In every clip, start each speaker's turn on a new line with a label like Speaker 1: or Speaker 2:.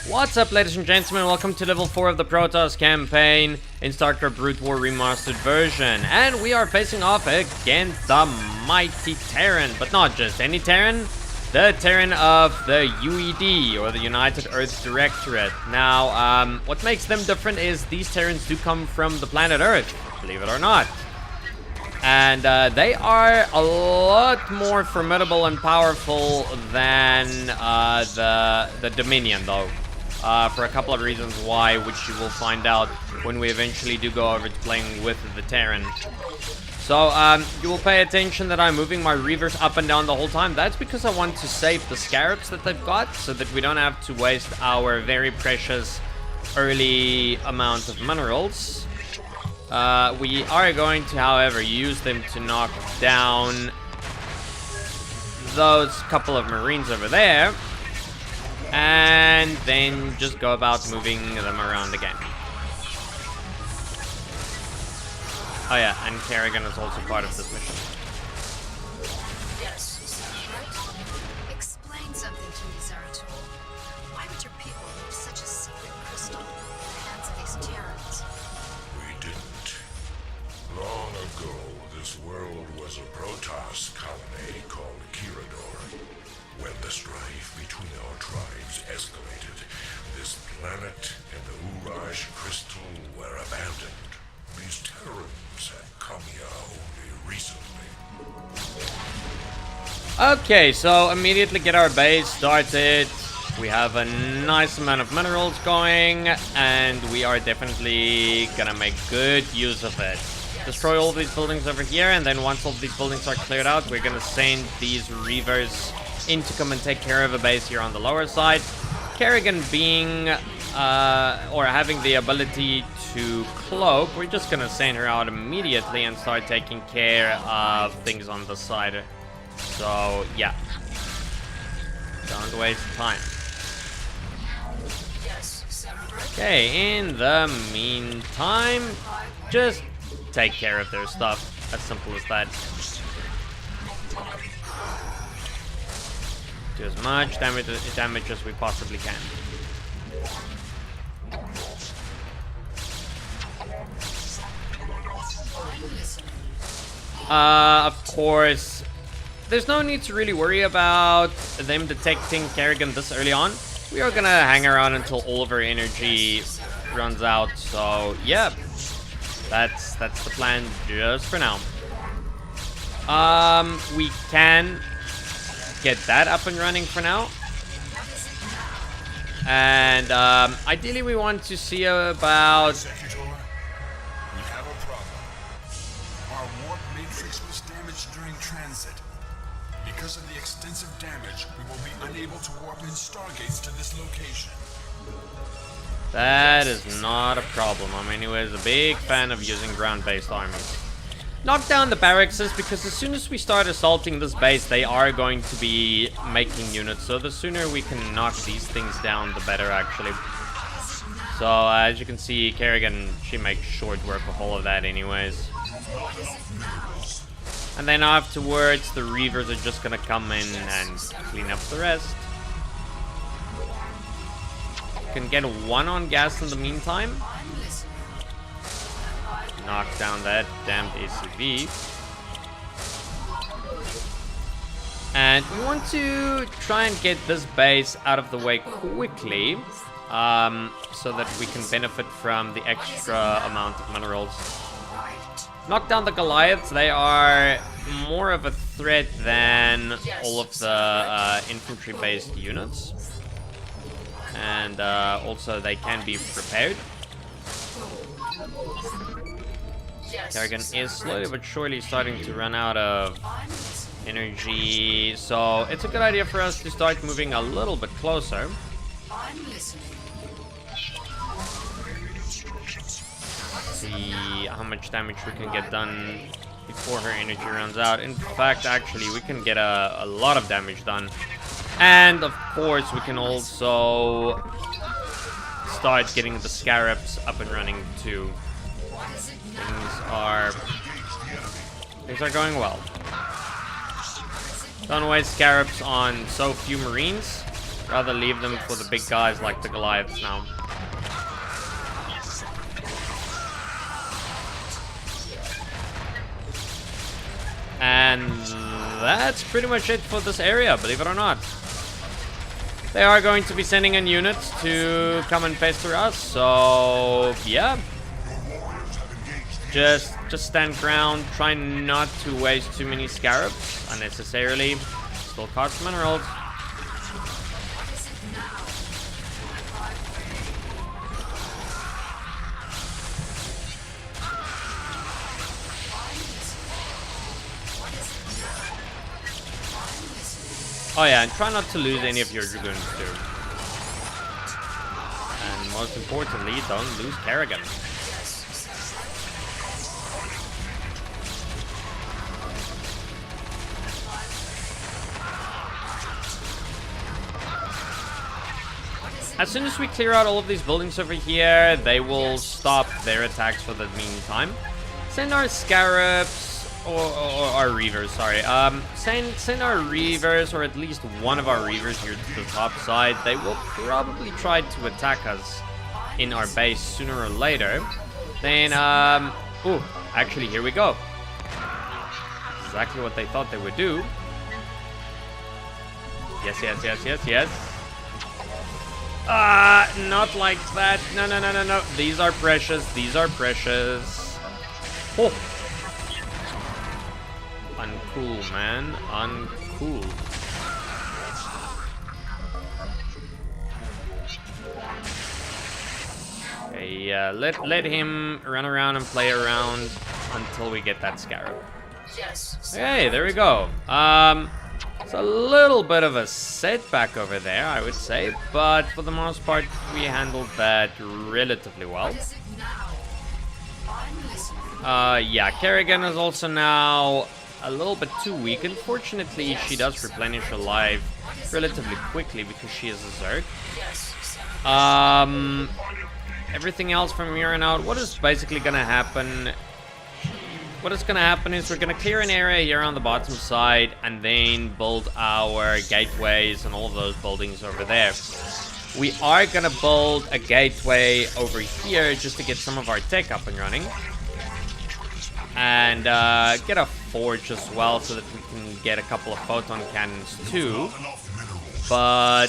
Speaker 1: What's up, ladies and gentlemen? Welcome to level 4 of the Protoss campaign in Starcraft Brute War Remastered version. And we are facing off against the mighty Terran, but not just any Terran, the Terran of the UED, or the United Earth Directorate. Now, what makes them different is these Terrans do come from the planet Earth, believe it or not. And they are a lot more formidable and powerful than the Dominion, though. For a couple of reasons why, which you will find out when we eventually do go over to playing with the Terran. So, you will pay attention that I'm moving my Reavers up and down the whole time. That's because I want to save the Scarabs that they've got, so that we don't have to waste our very precious early amount of minerals. We are going to, however, use them to knock down those couple of Marines over there. And then just go about moving them around again. Oh yeah, and Kerrigan is also part of this mission.
Speaker 2: Yes, cerebrates. Explain something to me, Zerg. Why would your people leave such a secret crystal in the hands of these Terrans?
Speaker 3: We didn't. Long ago, this world was a Protoss colony called Kerrigan. When the strife between our tribes escalated, this planet and the Uraj crystal were abandoned. These Terrans have come here only recently.
Speaker 1: Okay, so immediately get our base started. We have a nice amount of minerals going, and we are definitely gonna make good use of it. Destroy all these buildings over here, and then once all these buildings are cleared out, we're gonna send these Reavers in to come and take care of a base here on the lower side. Kerrigan being, or having the ability to cloak, we're just gonna send her out immediately and start taking care of things on the side. So, yeah. Don't waste time. Okay, in the meantime, just take care of their stuff. As simple as that. Do as much damage as we possibly can. Of course, there's no need to really worry about them detecting Kerrigan this early on. We are gonna hang around until all of our energy runs out. So yeah, that's the plan just for now. We can get that up and running for now. And ideally we want to see about...
Speaker 4: We have a problem. Our warp matrix was damaged during transit. Because of the extensive damage, we will be unable to warp in stargates to this location.
Speaker 1: That is not a problem. I'm anyways a big fan of using ground-based armies. Knock down the barracks, because as soon as we start assaulting this base, they are going to be making units. So the sooner we can knock these things down, the better, actually. So as you can see, Kerrigan, she makes short work of all of that anyways. And then afterwards, the Reavers are just gonna come in and clean up the rest. Can get one on gas in the meantime. Knock down that damned ACV. And we want to try and get this base out of the way quickly, so that we can benefit from the extra amount of minerals. Knock down the Goliaths. They are more of a threat than all of the infantry-based units. And also they can be prepared. Kerrigan is slowly but surely starting to run out of energy, so it's a good idea for us to start moving a little bit closer. See how much damage we can get done before her energy runs out. In fact, actually, we can get a lot of damage done. And of course, we can also start getting the Scarabs up and running too. Things are going well. Don't waste Scarabs on so few Marines. rather leave them for the big guys like the Goliaths now. And that's pretty much it for this area, believe it or not. They are going to be sending in units to come and pester us, so yeah. Just stand ground, try not to waste too many scarabs unnecessarily. Still cost minerals. Oh yeah, and try not to lose any of your dragoons too. And most importantly, don't lose Kerrigan. As soon as we clear out all of these buildings over here, they will stop their attacks for the meantime. Send our scarabs, or our reavers, sorry. Send our reavers, or at least one of our reavers here to the top side. They will probably try to attack us in our base sooner or later. Then, ooh, actually, here we go. Exactly what they thought they would do. Yes, yes, yes, yes, yes. Not like that. No, no, no, no, no. These are precious. These are precious. Oh. Uncool, man. Uncool. Okay, let him run around and play around until we get that scarab.
Speaker 2: Yes.
Speaker 1: Okay, there we go. It's a little bit of a setback over there, I would say, but for the most part, we handled that relatively well. Yeah, Kerrigan is also now a little bit too weak. Unfortunately, she does replenish her life relatively quickly because she is a Zerg. Everything else from here on out, what is basically gonna happen? What is gonna happen is we're gonna clear an area here on the bottom side and then build our gateways and all of those buildings over there. We are gonna build a gateway over here just to get some of our tech up and running. And get a forge as well so that we can get a couple of photon cannons too. But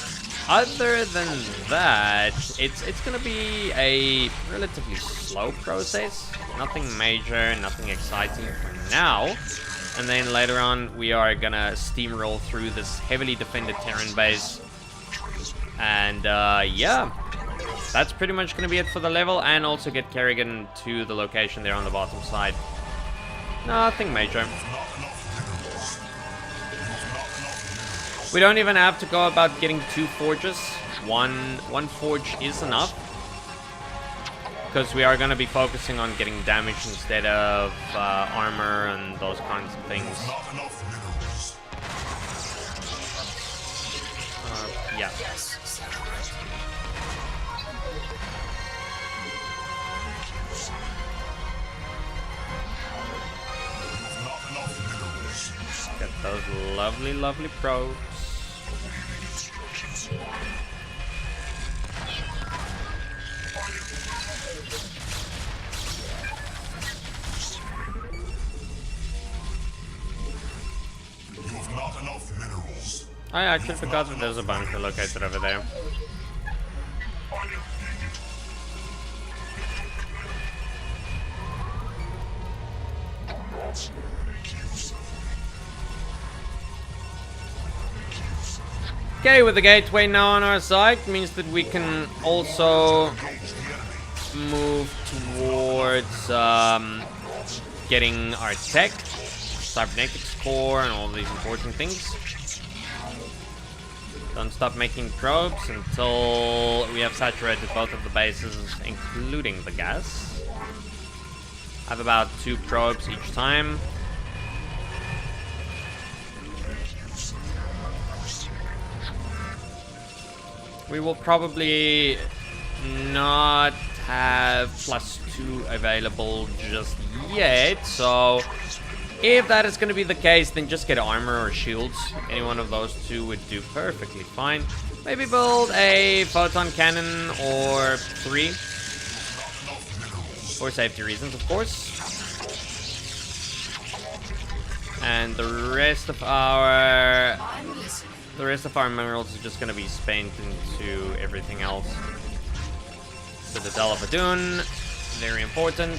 Speaker 1: other than that, it's gonna be a relatively slow process. Nothing major, nothing exciting for now. And then later on, we are gonna steamroll through this heavily defended Terran base. And yeah, that's pretty much gonna be it for the level, and also get Kerrigan to the location there on the bottom side. Nothing major. We don't even have to go about getting 2 forges. One forge is enough, because we are going to be focusing on getting damage instead of armor and those kinds of things. Yeah. Get those lovely, lovely probes. I actually forgot that there's a bunker located over there. Okay, with the gateway now on our side, means that we can also move towards getting our tech, cybernetics core, and all these important things. Don't stop making probes until we have saturated both of the bases, including the gas. I have about 2 probes each time. We will probably not have +2 available just yet, so if that is going to be the case, then just get armor or shields. Any one of those 2 would do perfectly fine. Maybe build a photon cannon or 3. For safety reasons, of course. And the rest of our minerals is just gonna be spent into everything else. So the Delavadoon, very important.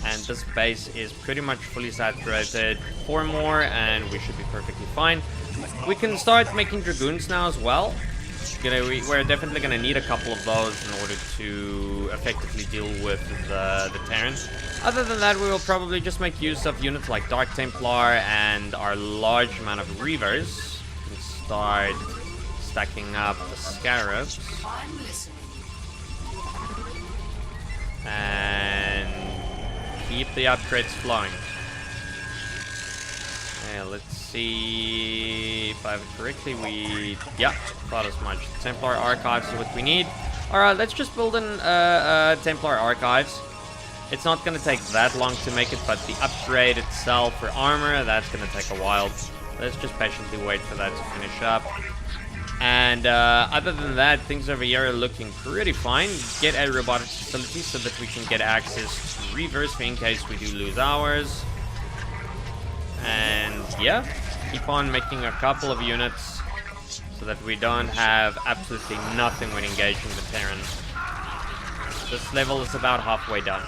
Speaker 1: And this base is pretty much fully saturated. 4 more and we should be perfectly fine. We can start making Dragoons now as well. We're definitely going to need a couple of those in order to effectively deal with the Terrans. Other than that, we will probably just make use of units like Dark Templar and our large amount of Reavers. And start stacking up the Scarabs. And keep the upgrades flowing. Yeah, let's see if I have it correctly. Yeah, thought as much. Templar Archives is what we need. Alright, let's just build in Templar Archives. It's not going to take that long to make it, but the upgrade itself for armor, that's going to take a while. Let's just patiently wait for that to finish up. And other than that, things over here are looking pretty fine. Get a robotics facility so that we can get access to Reavers for in case we do lose ours. And yeah, keep on making a couple of units so that we don't have absolutely nothing when engaging the Terrans. This level is about halfway done.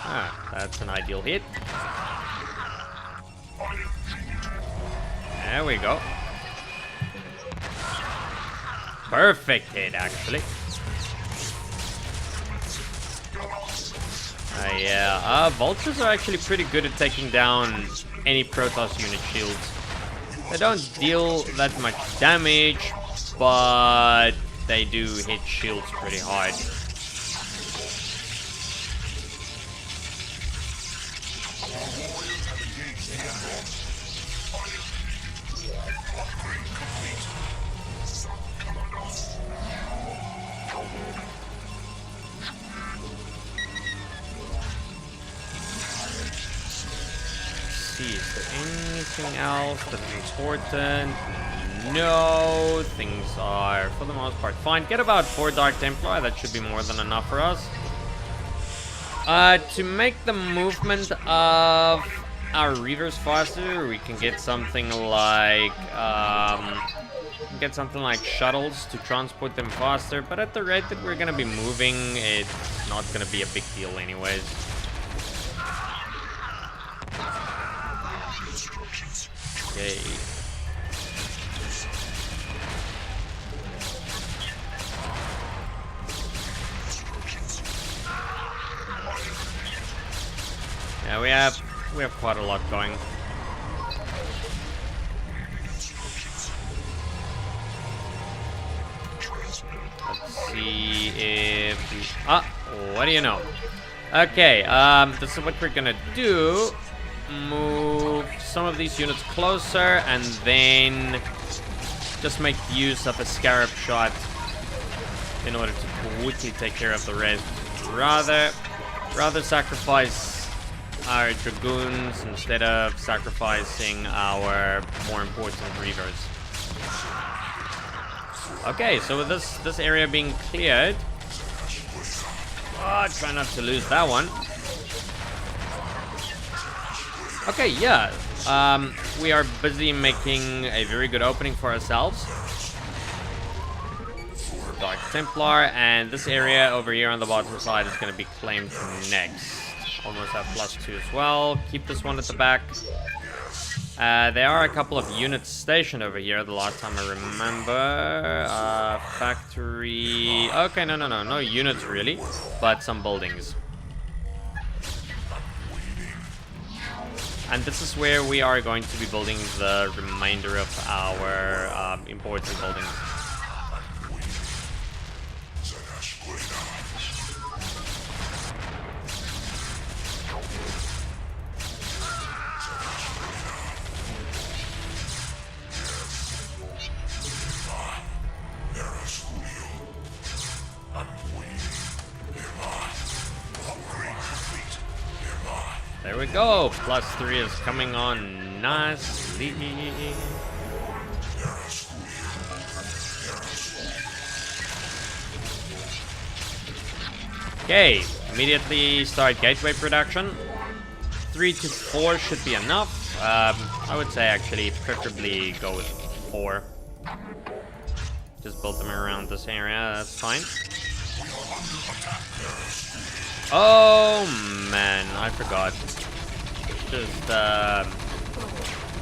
Speaker 1: Ah, that's an ideal hit. There we go. Perfect hit, actually. Yeah, Vultures are actually pretty good at taking down any Protoss unit shields. They don't deal that much damage, but they do hit shields pretty hard. Is there anything else that's important? No, things are for the most part fine. Get about 4 Dark Templar, that should be more than enough for us. To make the movement of our Reavers faster, we can get something like shuttles to transport them faster, but at the rate that we're gonna be moving, it's not gonna be a big deal anyways. Okay. Yeah, we have quite a lot going. Let's see if we... what do you know? Okay, this is what we're gonna do. Move some of these units closer and then just make use of a Scarab shot in order to quickly take care of the rest. Rather sacrifice our Dragoons instead of sacrificing our more important Reavers. Okay, so with this area being cleared, try not to lose that one. Okay, yeah, we are busy making a very good opening for ourselves. Dark Templar, and this area over here on the bottom side is going to be claimed next. Almost have +2 as well. Keep this one at the back. There are a couple of units stationed over here the last time I remember. Factory... Okay, no units really, but some buildings. And this is where we are going to be building the remainder of our important buildings. There we go. +3 is coming on nicely. Okay, immediately start gateway production. 3 to 4 should be enough. I would say actually preferably go with 4. Just build them around this area, that's fine. Oh man, I forgot. Just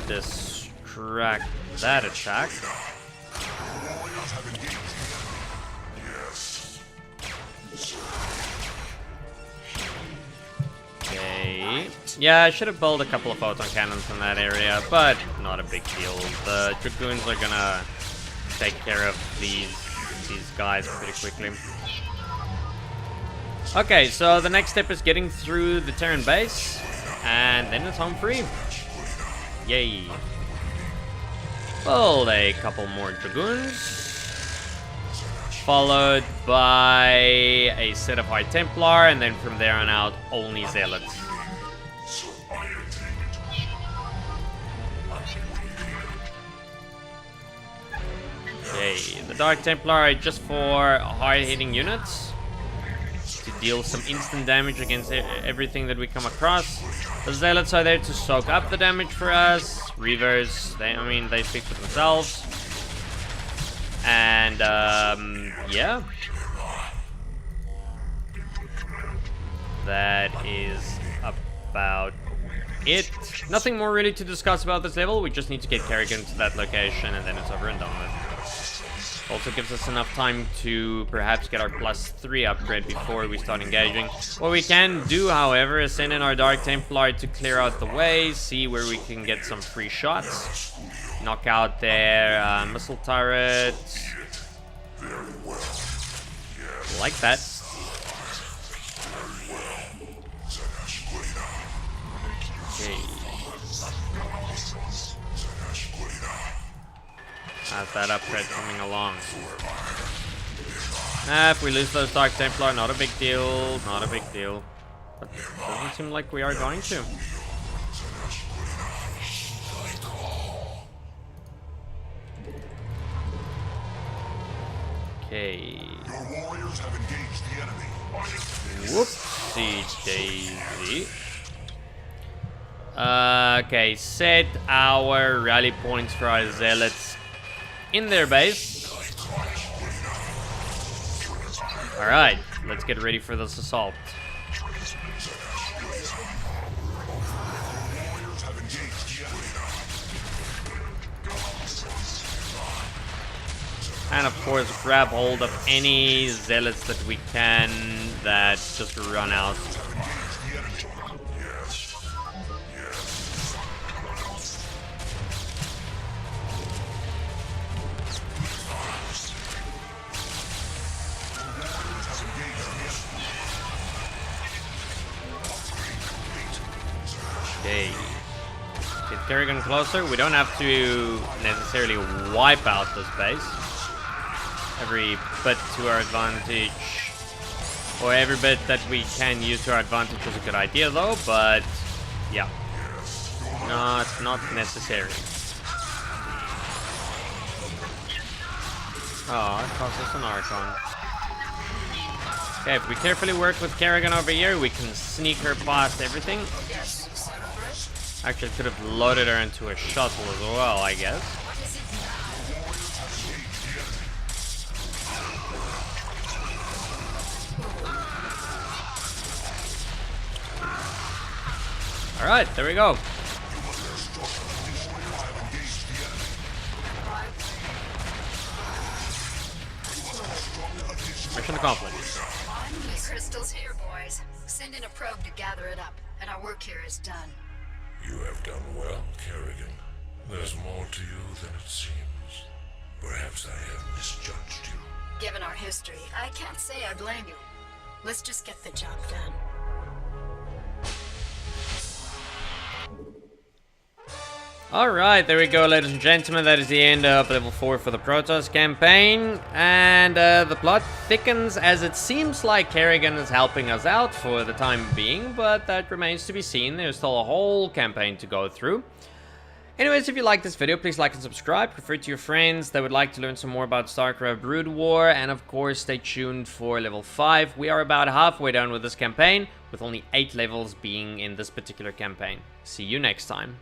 Speaker 1: distract that attack. Okay. Yeah, I should have built a couple of photon cannons in that area, but not a big deal. The dragoons are gonna take care of these guys pretty quickly. Okay, so the next step is getting through the Terran base, and then it's home free. Yay. Build a couple more dragoons, followed by a set of High Templar, and then from there on out, only Zealots. Okay, the Dark Templar are just for hard-hitting units to deal some instant damage against everything that we come across. The Zealots are there to soak up the damage for us. Reavers, they speak for themselves. And, yeah. That is about it. Nothing more really to discuss about this level. We just need to get Kerrigan to that location, and then it's over and done with. Also gives us enough time to perhaps get our +3 upgrade before we start engaging. What we can do, however, is send in our Dark Templar to clear out the way, see where we can get some free shots. Knock out their missile turrets. Like that. Okay. How's that upgrade coming along? If we lose those Dark Templar, not a big deal, not a big deal. But it doesn't seem like we are going to. Okay. Whoopsie daisy. Okay, set our rally points for our Zealots in their base. Alright, let's get ready for this assault. And of course, grab hold of any Zealots that we can that just run out. Okay. Get Kerrigan closer. We don't have to necessarily wipe out this base. Every bit to our advantage, or every bit that we can use to our advantage is a good idea though, but yeah, not necessary. Oh, it cost us an Archon. Okay, if we carefully work with Kerrigan over here, we can sneak her past everything. Actually, could have loaded her into a shuttle as well, I guess. Alright, there we go. Mission accomplished.
Speaker 2: Crystals here, boys. Send in a probe to gather it up, and our work here is done.
Speaker 3: You have done well, Kerrigan. There's more to you than it seems. Perhaps I have misjudged you.
Speaker 2: Given our history, I can't say I blame you. Let's just get the job done.
Speaker 1: Alright, there we go, ladies and gentlemen. That is the end of level 4 for the Protoss campaign. And the plot thickens as it seems like Kerrigan is helping us out for the time being, but that remains to be seen. There's still a whole campaign to go through. Anyways, if you like this video, please like and subscribe. Refer it to your friends that would like to learn some more about Starcraft Brood War. And of course, stay tuned for level 5. We are about halfway done with this campaign, with only 8 levels being in this particular campaign. See you next time.